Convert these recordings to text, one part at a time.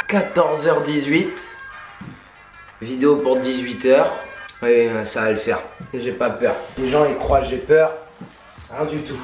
14h18. Vidéo pour 18h. Oui, ça va le faire. J'ai pas peur. Les gens ils croient que j'ai peur. Rien du tout.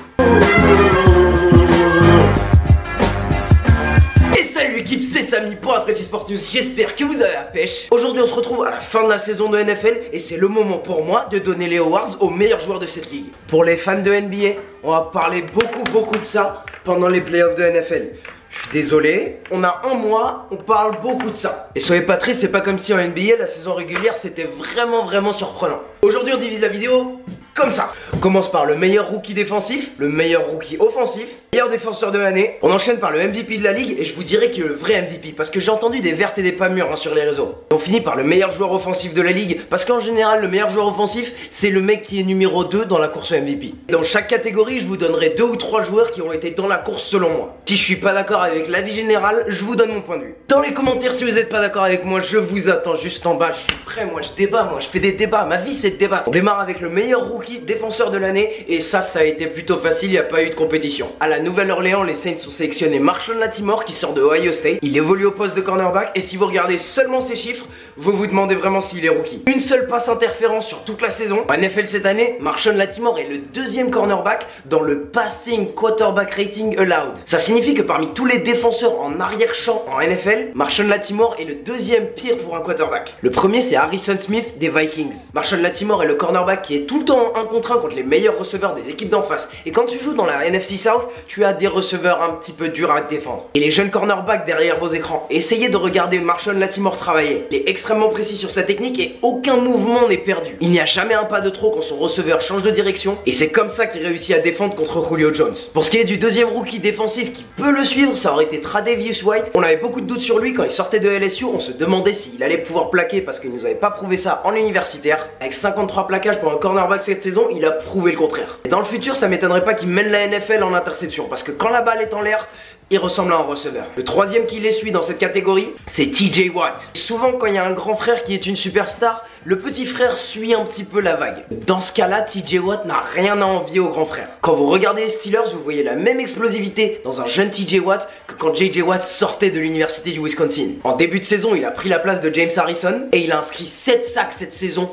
Et salut l'équipe, c'est Samy pour la Frenchie Sports News. J'espère que vous avez la pêche. Aujourd'hui on se retrouve à la fin de la saison de NFL et c'est le moment pour moi de donner les awards aux meilleurs joueurs de cette ligue. Pour les fans de NBA, on va parler beaucoup de ça pendant les playoffs de NFL. Je suis désolé, on a un mois, on parle beaucoup de ça. Et soyez pas tristes, c'est pas comme si en NBA la saison régulière c'était vraiment surprenant. Aujourd'hui on divise la vidéo comme ça. On commence par le meilleur rookie défensif, le meilleur rookie offensif, meilleur défenseur de l'année. On enchaîne par le MVP de la ligue et je vous dirai qu'il est le vrai MVP parce que j'ai entendu des vertes et des pas mûres sur les réseaux. Et on finit par le meilleur joueur offensif de la ligue parce qu'en général le meilleur joueur offensif c'est le mec qui est numéro 2 dans la course au MVP. Dans chaque catégorie je vous donnerai 2 ou 3 joueurs qui ont été dans la course selon moi. Si je suis pas d'accord avec l'avis général, je vous donne mon point de vue. Dans les commentaires si vous êtes pas d'accord avec moi, je vous attends juste en bas. Je suis prêt, moi je débat, moi je fais des débats, ma vie c'est de débat. On démarre avec le meilleur rookie défenseur de l'année et ça a été plutôt facile, il n'y a pas eu de compétition. À la Nouvelle-Orléans, les Saints ont sélectionné Marshon Lattimore qui sort de Ohio State. Il évolue au poste de cornerback et si vous regardez seulement ses chiffres, vous vous demandez vraiment s'il est rookie. Une seule passe interférence sur toute la saison. En NFL cette année, Marshon Lattimore est le deuxième cornerback dans le passing quarterback rating allowed. Ça signifie que parmi tous les défenseurs en arrière-champ en NFL, Marshon Lattimore est le deuxième pire pour un quarterback. Le premier c'est Harrison Smith des Vikings. Marshon Lattimore est le cornerback qui est tout le temps en 1 contre 1 contre les meilleurs receveurs des équipes d'en face. Et quand tu joues dans la NFC South, tu as des receveurs un petit peu durs à défendre. Et les jeunes cornerbacks derrière vos écrans, essayez de regarder Marshon Lattimore travailler. Il est extrêmement précis sur sa technique et aucun mouvement n'est perdu. Il n'y a jamais un pas de trop quand son receveur change de direction et c'est comme ça qu'il réussit à défendre contre Julio Jones. Pour ce qui est du deuxième rookie défensif qui peut le suivre, ça aurait été Tre'Davious White. On avait beaucoup de doutes sur lui quand il sortait de LSU, on se demandait s'il allait pouvoir plaquer parce qu'il nous avait pas prouvé ça en universitaire. Avec 53 plaquages pour un cornerback cette saison, il a prouvé le contraire. Et dans le futur, ça m'étonnerait pas qu'il mène la NFL en interception parce que quand la balle est en l'air, il ressemble à un receveur. Le troisième qui les suit dans cette catégorie, c'est TJ Watt. Souvent quand il y a un grand frère qui est une superstar, le petit frère suit un petit peu la vague. Dans ce cas-là, TJ Watt n'a rien à envier au grand frère. Quand vous regardez les Steelers, vous voyez la même explosivité dans un jeune TJ Watt que quand JJ Watt sortait de l'université du Wisconsin. En début de saison, il a pris la place de James Harrison et il a inscrit 7 sacs cette saison.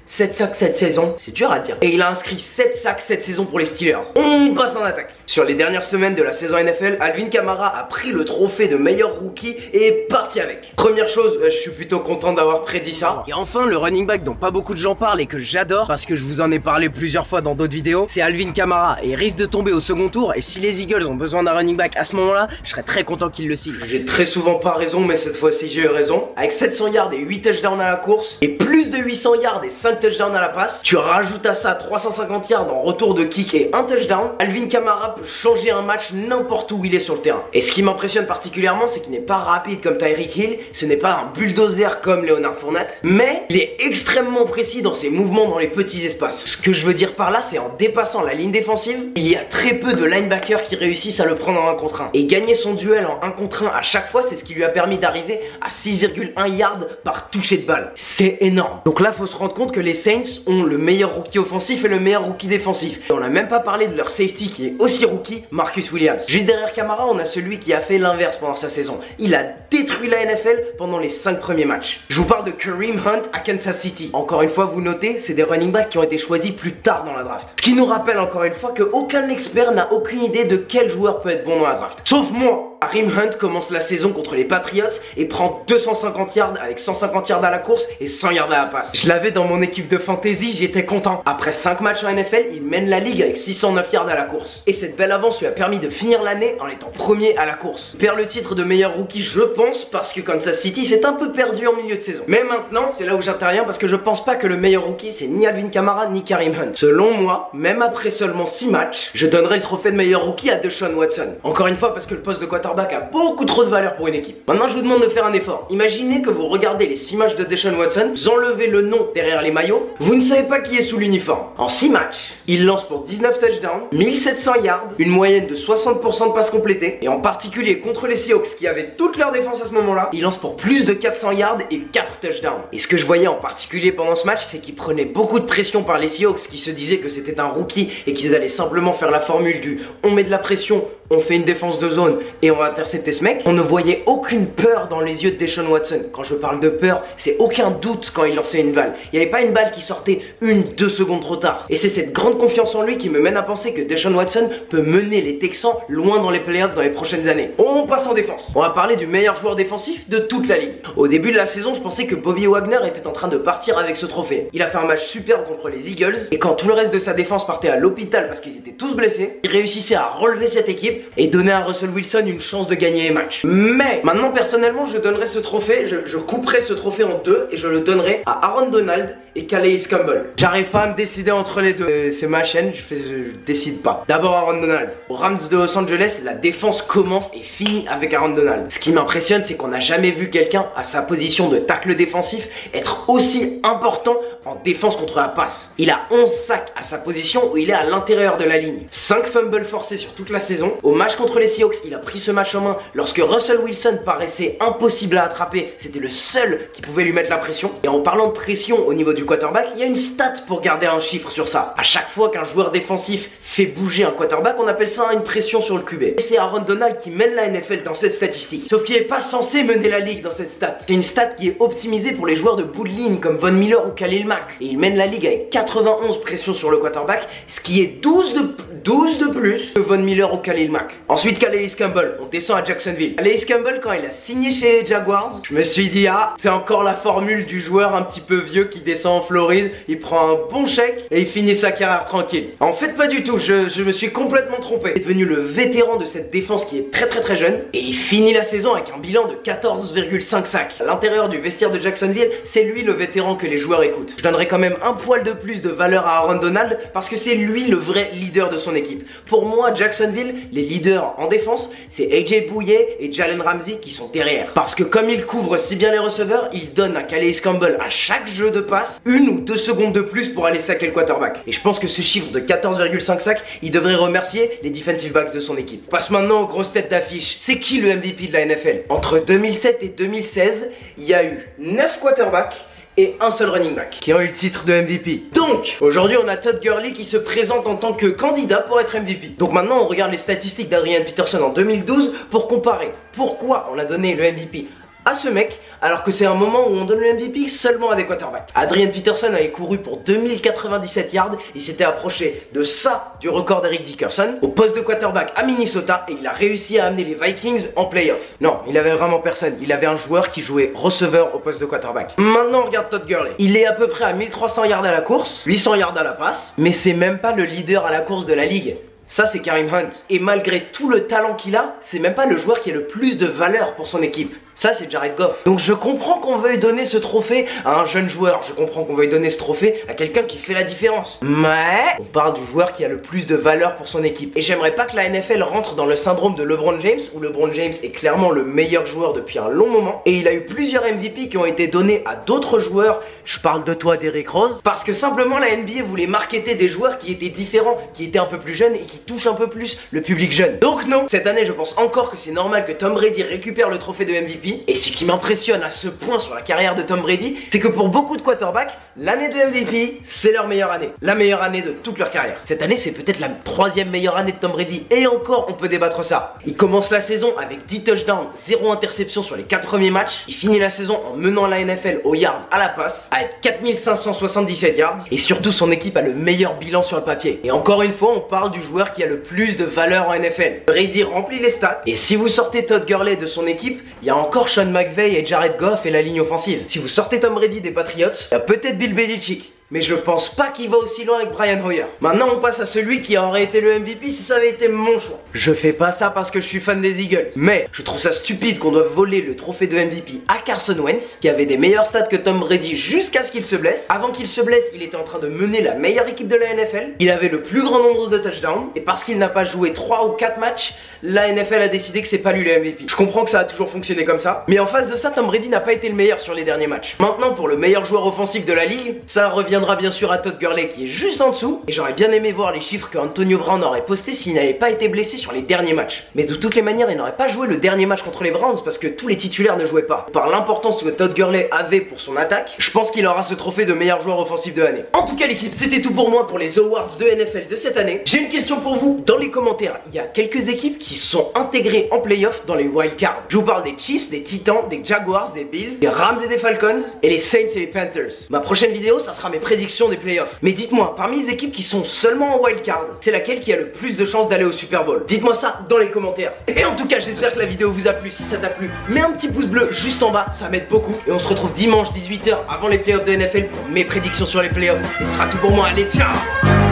7 sacs cette saison, c'est dur à dire. Et il a inscrit 7 sacs cette saison pour les Steelers. On passe en attaque. Sur les dernières semaines de la saison NFL, Alvin Kamara a pris le trophée de meilleur rookie et est parti avec. Première chose, je suis plutôt content d'avoir prédit ça. Et enfin, le running back dont pas beaucoup de gens parlent et que j'adore, parce que je vous en ai parlé plusieurs fois dans d'autres vidéos, c'est Alvin Kamara et il risque de tomber au second tour. Et si les Eagles ont besoin d'un running back à ce moment-là, je serais très content qu'ils le signent. J'ai très souvent pas raison, mais cette fois-ci j'ai eu raison. Avec 700 yards et 8 touchdowns à la course, et plus de 800 yards et 5 touchdowns à la passe, tu rajoutes à ça 350 yards en retour de kick et un touchdown, Alvin Kamara peut changer un match n'importe où il est sur le terrain. Et ce qui m'impressionne particulièrement, c'est qu'il n'est pas rapide comme Tyreek Hill, ce n'est pas un bulldozer comme Leonard Fournette, mais il est extrêmement précis dans ses mouvements dans les petits espaces. Ce que je veux dire par là, c'est en dépassant la ligne défensive, il y a très peu de linebackers qui réussissent à le prendre en 1 contre 1. Et gagner son duel en 1 contre 1 à chaque fois, c'est ce qui lui a permis d'arriver à 6,1 yards par toucher de balle. C'est énorme. Donc là, faut se rendre compte que les Saints ont le meilleur rookie offensif et le meilleur rookie défensif. Et on n'a même pas parlé de leur safety qui est aussi rookie, Marcus Williams. Juste derrière Kamara, on a celui qui a fait l'inverse pendant sa saison. Il a détruit la NFL pendant les 5 premiers matchs. Je vous parle de Kareem Hunt à Kansas City. Encore une fois, vous notez, c'est des running backs qui ont été choisis plus tard dans la draft. Ce qui nous rappelle encore une fois qu'aucun expert n'a aucune idée de quel joueur peut être bon dans la draft. Sauf moi. Kareem Hunt commence la saison contre les Patriots et prend 250 yards avec 150 yards à la course et 100 yards à la passe. Je l'avais dans mon équipe de fantasy, j'étais content. Après 5 matchs en NFL, il mène la ligue avec 609 yards à la course. Et cette belle avance lui a permis de finir l'année en étant premier à la course. Il perd le titre de meilleur rookie, je pense, parce que Kansas City s'est un peu perdu en milieu de saison. Mais maintenant, c'est là où j'interviens parce que je pense pas que le meilleur rookie c'est ni Alvin Kamara ni Kareem Hunt. Selon moi, même après seulement 6 matchs, je donnerai le trophée de meilleur rookie à Deshaun Watson. Encore une fois parce que le poste de quarterback a beaucoup trop de valeur pour une équipe. Maintenant je vous demande de faire un effort. Imaginez que vous regardez les 6 matchs de Deshaun Watson, vous enlevez le nom derrière les maillots, vous ne savez pas qui est sous l'uniforme. En 6 matchs, il lance pour 19 touchdowns, 1700 yards, une moyenne de 60% de passes complétées, et en particulier contre les Seahawks qui avaient toute leur défense à ce moment-là, il lance pour plus de 400 yards et 4 touchdowns. Et ce que je voyais en particulier pendant ce match, c'est qu'il prenait beaucoup de pression par les Seahawks qui se disaient que c'était un rookie et qu'ils allaient simplement faire la formule du on met de la pression, on fait une défense de zone et on va intercepter ce mec. On ne voyait aucune peur dans les yeux de Deshaun Watson. Quand je parle de peur, c'est aucun doute quand il lançait une balle. Il n'y avait pas une balle qui sortait 1-2 secondes trop tard. Et c'est cette grande confiance en lui qui me mène à penser que Deshaun Watson peut mener les Texans loin dans les playoffs dans les prochaines années. On passe en défense. On va parler du meilleur joueur défensif de toute la ligue. Au début de la saison, je pensais que Bobby Wagner était en train de partir avec ce trophée. Il a fait un match superbe contre les Eagles et quand tout le reste de sa défense partait à l'hôpital parce qu'ils étaient tous blessés, il réussissait à relever cette équipe et donner à Russell Wilson une chance de gagner les matchs. Mais maintenant personnellement je donnerais ce trophée, je couperais ce trophée en deux et je le donnerais à Aaron Donald et Calais Campbell. J'arrive pas à me décider entre les deux. C'est ma chaîne, je décide pas. D'abord Aaron Donald. Aux Rams de Los Angeles, la défense commence et finit avec Aaron Donald. Ce qui m'impressionne, c'est qu'on n'a jamais vu quelqu'un à sa position de tackle défensif être aussi important en défense contre la passe. Il a 11 sacs à sa position où il est à l'intérieur de la ligne. 5 fumbles forcés sur toute la saison. Au match contre les Seahawks, il a pris ce match en main lorsque Russell Wilson paraissait impossible à attraper. C'était le seul qui pouvait lui mettre la pression. Et en parlant de pression au niveau du quarterback, il y a une stat pour garder un chiffre sur ça. À chaque fois qu'un joueur défensif fait bouger un quarterback, on appelle ça une pression sur le QB. Et c'est Aaron Donald qui mène la NFL dans cette statistique. Sauf qu'il n'est pas censé mener la ligue dans cette stat. C'est une stat qui est optimisée pour les joueurs de bout de ligne comme Von Miller ou Khalil Mack. Et il mène la ligue avec 91 pressions sur le quarterback, ce qui est 12 de plus que Von Miller ou Khalil Mack. Ensuite Calais Campbell, on descend à Jacksonville. Calais Campbell, quand il a signé chez les Jaguars, je me suis dit ah, c'est encore la formule du joueur un petit peu vieux qui descend en Floride, il prend un bon chèque et il finit sa carrière tranquille. En fait pas du tout, je me suis complètement trompé. Il est devenu le vétéran de cette défense qui est très jeune et il finit la saison avec un bilan de 14,5 sacs. À l'intérieur du vestiaire de Jacksonville, c'est lui le vétéran que les joueurs écoutent. Je donnerais quand même un poil de plus de valeur à Aaron Donald parce que c'est lui le vrai leader de son équipe. Pour moi, Jacksonville, les leaders en défense, c'est AJ Bouye et Jalen Ramsey qui sont derrière. Parce que comme il couvre si bien les receveurs, il donne à Calais Campbell à chaque jeu de passe 1 ou 2 secondes de plus pour aller saquer le quarterback. Et je pense que ce chiffre de 14,5 sacs, il devrait remercier les defensive backs de son équipe. On passe maintenant aux grosses têtes d'affiche. C'est qui le MVP de la NFL? Entre 2007 et 2016, il y a eu 9 quarterbacks et un seul running back qui ont eu le titre de MVP. Donc aujourd'hui on a Todd Gurley qui se présente en tant que candidat pour être MVP. Donc maintenant on regarde les statistiques d'Adrian Peterson en 2012 pour comparer pourquoi on a donné le MVP à ce mec alors que c'est un moment où on donne le MVP seulement à des quarterbacks. Adrian Peterson avait couru pour 2097 yards, il s'était approché de ça du record d'Eric Dickerson au poste de quarterback à Minnesota et il a réussi à amener les Vikings en playoff. Non, il avait vraiment personne, il avait un joueur qui jouait receveur au poste de quarterback. Maintenant on regarde Todd Gurley, il est à peu près à 1300 yards à la course, 800 yards à la passe, mais c'est même pas le leader à la course de la ligue. Ça c'est Kareem Hunt. Et malgré tout le talent qu'il a, c'est même pas le joueur qui a le plus de valeur pour son équipe. Ça c'est Jared Goff. Donc je comprends qu'on veuille donner ce trophée à un jeune joueur. Je comprends qu'on veuille donner ce trophée à quelqu'un qui fait la différence. Mais on parle du joueur qui a le plus de valeur pour son équipe. Et j'aimerais pas que la NFL rentre dans le syndrome de LeBron James, où LeBron James est clairement le meilleur joueur depuis un long moment. Et il a eu plusieurs MVP qui ont été donnés à d'autres joueurs. Je parle de toi, Derrick Rose. Parce que simplement la NBA voulait marketer des joueurs qui étaient différents, qui étaient un peu plus jeunes et qui touchent un peu plus le public jeune. Donc non, cette année je pense encore que c'est normal que Tom Brady récupère le trophée de MVP. Et ce qui m'impressionne à ce point sur la carrière de Tom Brady, c'est que pour beaucoup de quarterbacks, l'année de MVP, c'est leur meilleure année. La meilleure année de toute leur carrière. Cette année, c'est peut-être la 3e meilleure année de Tom Brady. Et encore, on peut débattre ça. Il commence la saison avec 10 touchdowns, 0 interception sur les 4 premiers matchs. Il finit la saison en menant la NFL aux yards à la passe, avec 4577 yards. Et surtout, son équipe a le meilleur bilan sur le papier. Et encore une fois, on parle du joueur qui a le plus de valeur en NFL. Brady remplit les stats. Et si vous sortez Todd Gurley de son équipe, il y a encore Sean McVay et Jared Goff et la ligne offensive. Si vous sortez Tom Brady des Patriots, il y a peut-être Bill Belichick. Mais je pense pas qu'il va aussi loin avec Brian Hoyer. Maintenant on passe à celui qui aurait été le MVP si ça avait été mon choix. Je fais pas ça parce que je suis fan des Eagles, mais je trouve ça stupide qu'on doive voler le trophée de MVP à Carson Wentz, qui avait des meilleurs stats que Tom Brady jusqu'à ce qu'il se blesse. Avant qu'il se blesse, il était en train de mener la meilleure équipe de la NFL. Il avait le plus grand nombre de touchdowns, et parce qu'il n'a pas joué 3 ou 4 matchs, la NFL a décidé que c'est pas lui le MVP. Je comprends que ça a toujours fonctionné comme ça, mais en face de ça, Tom Brady n'a pas été le meilleur sur les derniers matchs. Maintenant pour le meilleur joueur offensif de la ligue, ça revient viendra bien sûr à Todd Gurley qui est juste en dessous. Et j'aurais bien aimé voir les chiffres que Antonio Brown aurait posté s'il n'avait pas été blessé sur les derniers matchs. Mais de toutes les manières, il n'aurait pas joué le dernier match contre les Browns parce que tous les titulaires ne jouaient pas. Par l'importance que Todd Gurley avait pour son attaque, je pense qu'il aura ce trophée de meilleur joueur offensif de l'année. En tout cas l'équipe, c'était tout pour moi pour les awards de NFL de cette année. J'ai une question pour vous dans les commentaires. Il y a quelques équipes qui sont intégrées en playoff dans les wildcards. Je vous parle des Chiefs, des Titans, des Jaguars, des Bills, des Rams et des Falcons, et les Saints et les Panthers. Ma prochaine vidéo, ça sera mes prédictions des playoffs. Mais dites-moi, parmi les équipes qui sont seulement en wildcard, c'est laquelle qui a le plus de chances d'aller au Super Bowl? Dites-moi ça dans les commentaires. Et en tout cas, j'espère que la vidéo vous a plu. Si ça t'a plu, mets un petit pouce bleu juste en bas, ça m'aide beaucoup. Et on se retrouve dimanche 18h avant les playoffs de NFL pour mes prédictions sur les playoffs. Et ce sera tout pour moi. Allez, ciao!